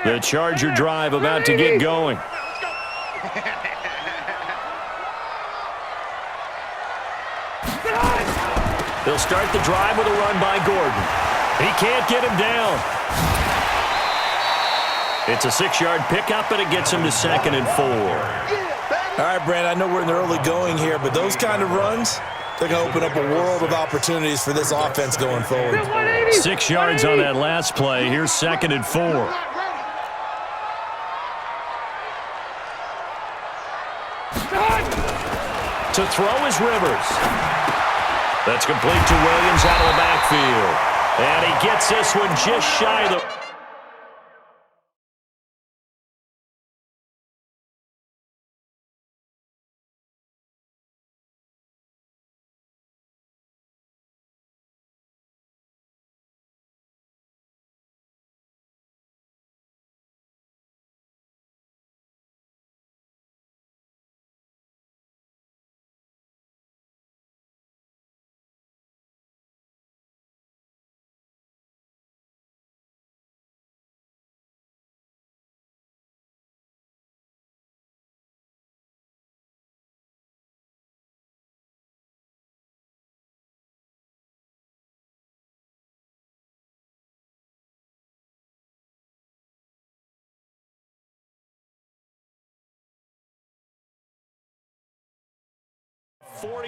The Charger drive about to get going. They'll start the drive with a run by Gordon. He can't get him down. It's a 6-yard pickup, and it gets him to 2nd and 4. All right, Brand, I know we're in the early going here, but those kind of runs, they're going to open up a world of opportunities for this offense going forward. 6 yards on that last play. Here's 2nd and 4. To throw is Rivers. That's complete to Williams out of the backfield. And he gets this one just shy of the...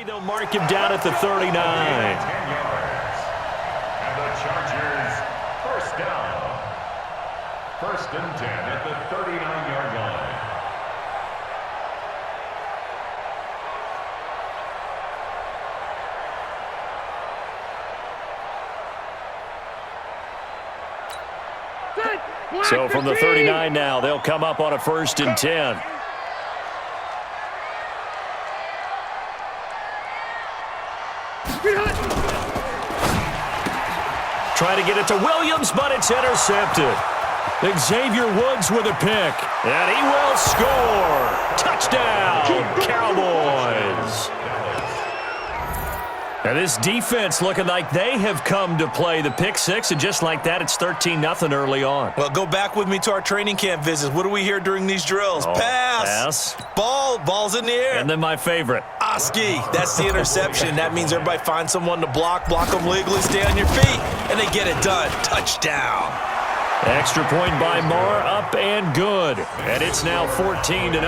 They'll mark him down at the 39. 10 yards. And the Chargers, first down. 1st and 10 at the 39-yard line. So from the 39 now, they'll come up on a 1st and 10. Trying to get it to Williams, but it's intercepted. Xavier Woods with a pick, and he will score. Touchdown, Cowboys. And this defense looking like they have come to play the pick six, and just like that, it's 13-0 early on. Well, go back with me to our training camp visits. What do we hear during these drills? Pass. Ball's in the air. And then my favorite. Oski, that's the interception. That means everybody finds someone to block them legally, stay on your feet, and they get it done. Touchdown. Extra point by Moore, up and good. And it's now 14-0. 14.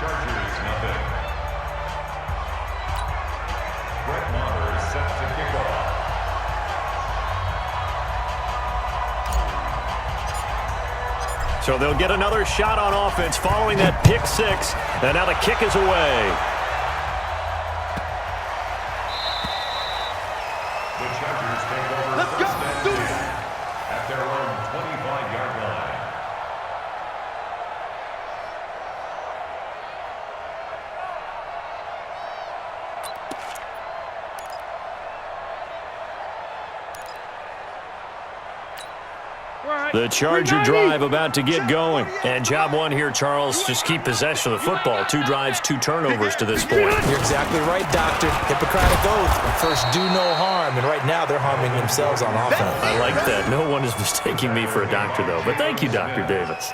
Chargers, nothing. Brett Maher set to kick off. So they'll get another shot on offense following that pick six. And now the kick is away. The Chargers take over. Let's go. Do it. At their own 25-yard line. The Charger drive about to get going. And job one here, Charles, just keep possession of the football. 2 drives, 2 turnovers to this point. You're exactly right, Doctor. Hippocratic oath. First, do no harm. And right now, they're harming themselves on offense. I like that. No one is mistaking me for a doctor, though. But thank you, Dr. Davis.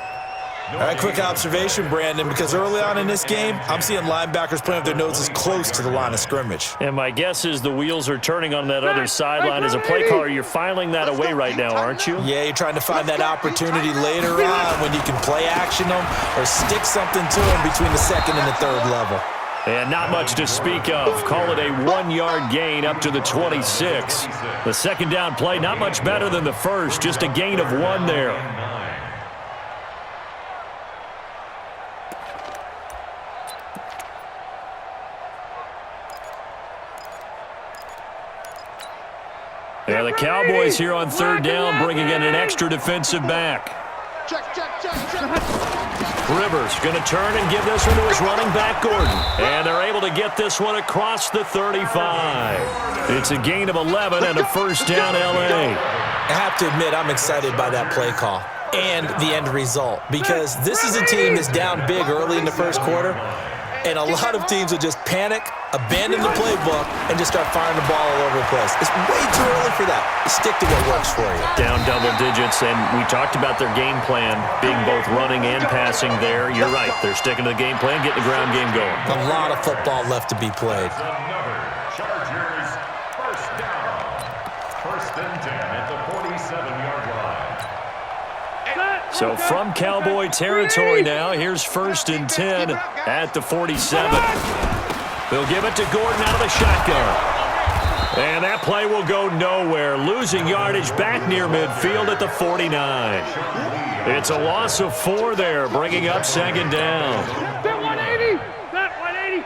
All right, quick observation, Brandon, because early on in this game, I'm seeing linebackers playing with their noses close to the line of scrimmage. And my guess is the wheels are turning on that other sideline. As a play caller, you're filing that away right now, aren't you? Yeah, you're trying to find that opportunity later on when you can play action them or stick something to them between the 2nd and the 3rd level. And not much to speak of. Call it a 1-yard gain up to the 26. The second down play, not much better than the first, just a gain of 1 there. Yeah, the Cowboys here on 3rd down, bringing in an extra defensive back. Rivers going to turn and give this one to his running back, Gordon. And they're able to get this one across the 35. It's a gain of 11 and a 1st down, L.A. I have to admit, I'm excited by that play call and the end result, because this is a team that's down big early in the 1st quarter, and a lot of teams will just panic, abandon the playbook and just start firing the ball all over the place. It's way too early for that. Stick to what works for you. Down double digits, and we talked about their game plan being both running and passing there. You're right. They're sticking to the game plan, getting the ground game going. A lot of football left to be played. Another Chargers first down. First and 10 at the 47-yard line. So from Cowboy territory now, here's first and 10 at the 47. They'll give it to Gordon out of the shotgun. And that play will go nowhere, losing yardage back near midfield at the 49. It's a loss of 4 there, bringing up second down. That 180! That 180!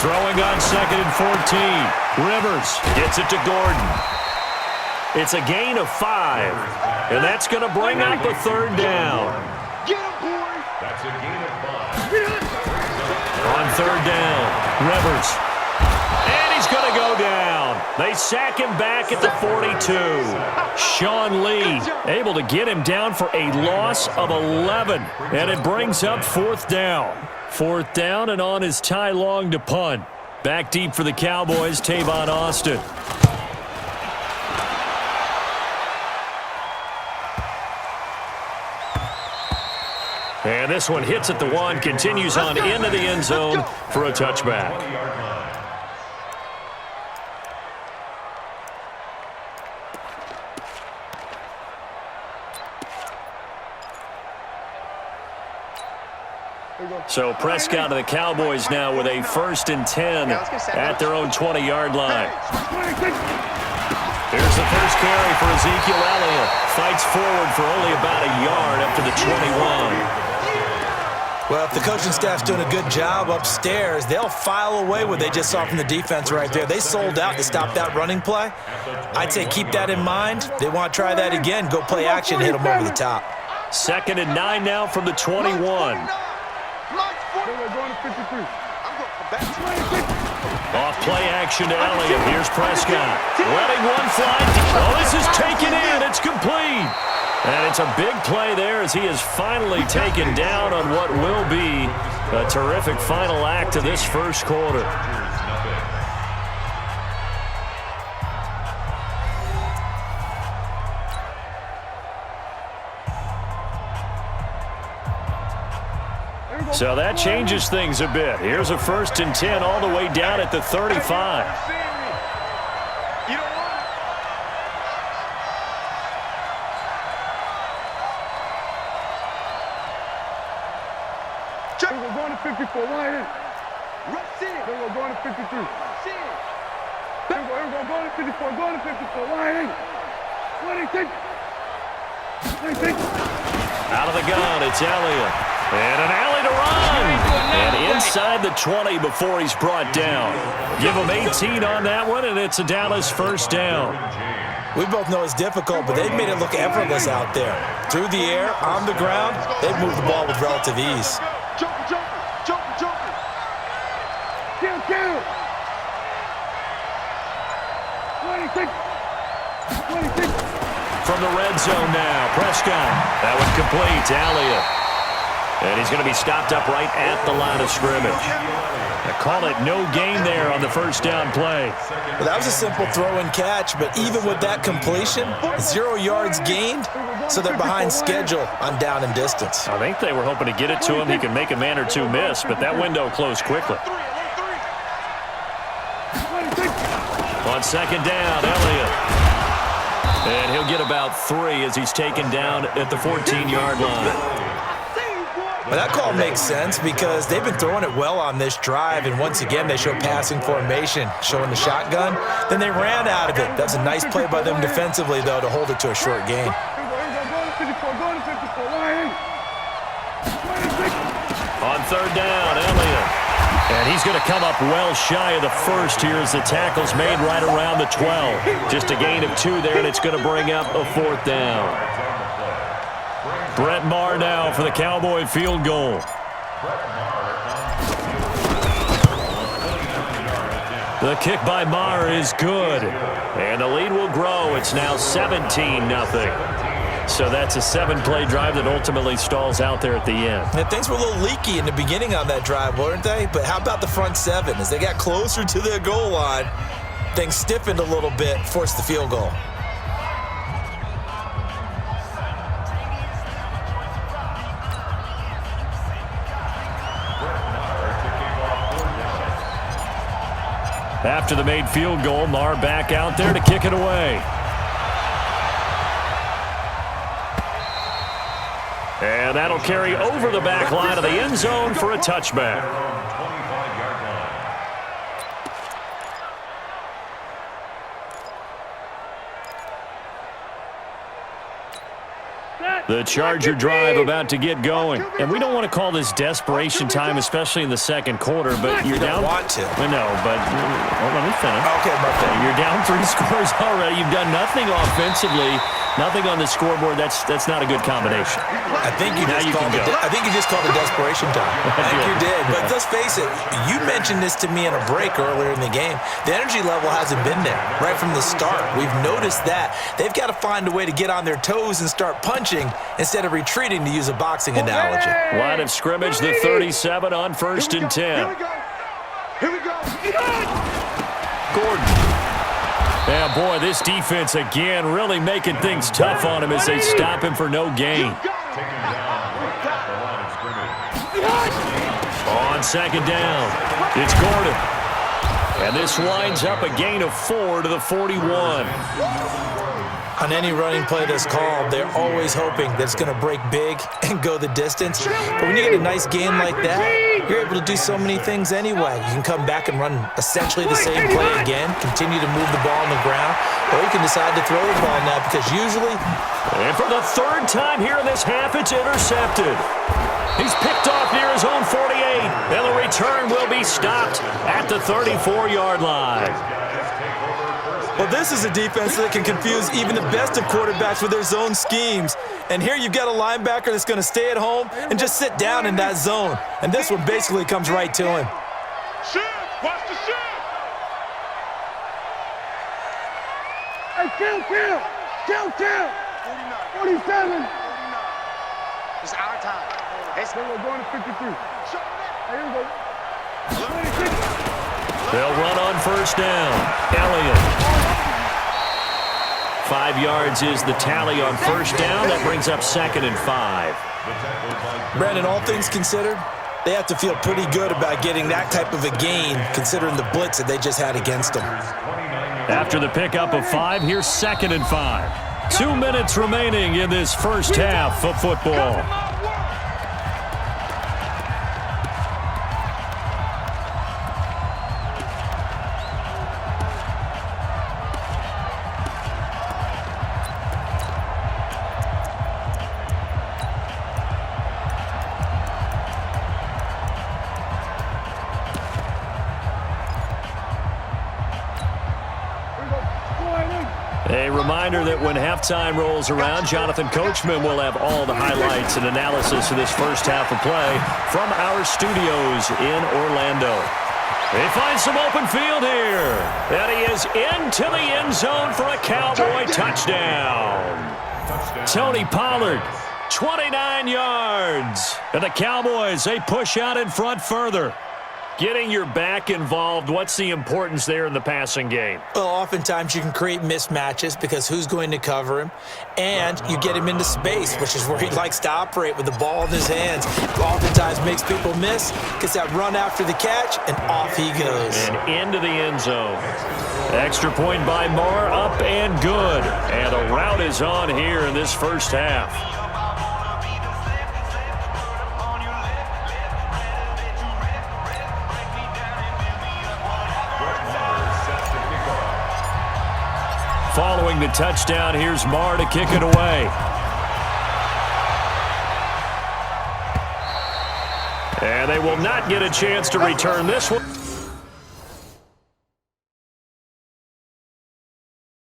Throwing on second and 14. Rivers gets it to Gordon. It's a gain of 5. And that's going to bring up a third down. Get him, boy! That's a gain of 5. On third down, Rivers. And he's going to go down. They sack him back at the 42. Sean Lee able to get him down for a loss of 11. And it brings up fourth down. Fourth down, and on is Ty Long to punt. Back deep for the Cowboys, Tavon Austin. And this one hits at the 1, continues on into the end zone for a touchback. So Prescott and the Cowboys now with a first and 10 at their own 20-yard line. Here's the first carry for Ezekiel Elliott. Fights forward for only about a yard up to the 21. Well, if the coaching staff's doing a good job upstairs, they'll file away what they just saw from the defense right there. They sold out to stop that running play. I'd say keep that in mind. They want to try that again. Go play action, hit them over the top. Second and 9 now from the 21. Off play action to Elliott. Here's Prescott. Letting one fly. Oh, this is taken in. It's complete. And it's a big play there as he is finally taken down on what will be a terrific final act to this first quarter. So that changes things a bit. Here's a first and 10 all the way down at the 35. We're going to 54. Line in. We're going to 53. We're going to 54. Going to 54. Line in. 26. Out of the gun, it's Elliott. And an alley to run. And inside the 20 before he's brought down. Give him 18 on that one, and it's a Dallas first down. We both know it's difficult, but they've made it look effortless out there. Through the air, on the ground, they've moved the ball with relative ease. Jumper. Kill. 26. From the red zone now, Prescott. That one complete to Elliott. And he's going to be stopped up right at the line of scrimmage. They call it no gain there on the first down play. Well, that was a simple throw and catch, but even with that completion, 0 yards gained, so they're behind schedule on down and distance. I think they were hoping to get it to him. He could make a man or two miss, but that window closed quickly. On second down, Elliott. And he'll get about 3 as he's taken down at the 14-yard line. Well, that call makes sense because they've been throwing it well on this drive, and once again they show passing formation, showing the shotgun. Then they ran out of it. That's a nice play by them defensively, though, to hold it to a short gain. On third down, Elliott. And he's going to come up well shy of the first here as the tackle's made right around the 12. Just a gain of 2 there, and it's going to bring up a fourth down. Brett Maher now for the Cowboy field goal. The kick by Maher is good. And the lead will grow. It's now 17-0. So that's a 7-play drive that ultimately stalls out there at the end. And things were a little leaky in the beginning on that drive, weren't they? But how about the front 7? As they got closer to their goal line, things stiffened a little bit, forced the field goal. After the made field goal, Marr back out there to kick it away. And that'll carry over the back line of the end zone for a touchback. The Charger drive about to get going. And we don't want to call this desperation time, especially in the second quarter, but you're down. Want to. I know, but let me finish. Okay, my bad. You're down 3 scores already. You've done nothing offensively, nothing on the scoreboard. That's not a good combination. I think you just called it desperation time. I think you did. But let's face it, you mentioned this to me in a break earlier in the game. The energy level hasn't been there right from the start. We've noticed that. They've got to find a way to get on their toes and start punching instead of retreating, to use a boxing analogy. Line of scrimmage, the 37 on 1st and 10. Here we go. Gordon. Yeah, boy, this defense again really making things tough on him as they stop him for no gain. On 2nd down, it's Gordon. And this winds up a gain of 4 to the 41. On any running play that's called, they're always hoping that it's going to break big and go the distance. But when you get a nice game like that, you're able to do so many things anyway. You can come back and run essentially the same play again, continue to move the ball on the ground, or you can decide to throw the ball now because usually... And for the 3rd time here in this half, it's intercepted. He's picked off near his own 48, and the return will be stopped at the 34-yard line. Well, this is a defense that can confuse even the best of quarterbacks with their zone schemes. And here you've got a linebacker that's going to stay at home and just sit down in that zone. And this one basically comes right to him. Shift. Watch the shift. Hey, kill. 47. It's our time. We're going to 53. Here we go. 26. They'll run on 1st down. Elliott. 5 yards is the tally on 1st down. That brings up 2nd and 5. Brandon, all things considered, they have to feel pretty good about getting that type of a gain considering the blitz that they just had against them. After the pickup of 5, here's 2nd and 5. 2 minutes remaining in this first half of football. A reminder that when halftime rolls around, Jonathan Coachman will have all the highlights and analysis of this first half of play from our studios in Orlando. He finds some open field here. And he is into the end zone for a Cowboy touchdown. Tony Pollard, 29 yards. And the Cowboys, they push out in front further. Getting your back involved, what's the importance there in the passing game? Well, oftentimes you can create mismatches because who's going to cover him? And you get him into space, which is where he likes to operate with the ball in his hands. Oftentimes makes people miss, gets that run after the catch, and off he goes. And into the end zone. Extra point by Marr, up and good. And a route is on here in this first half. Following the touchdown, here's Marr to kick it away. And they will not get a chance to return this one.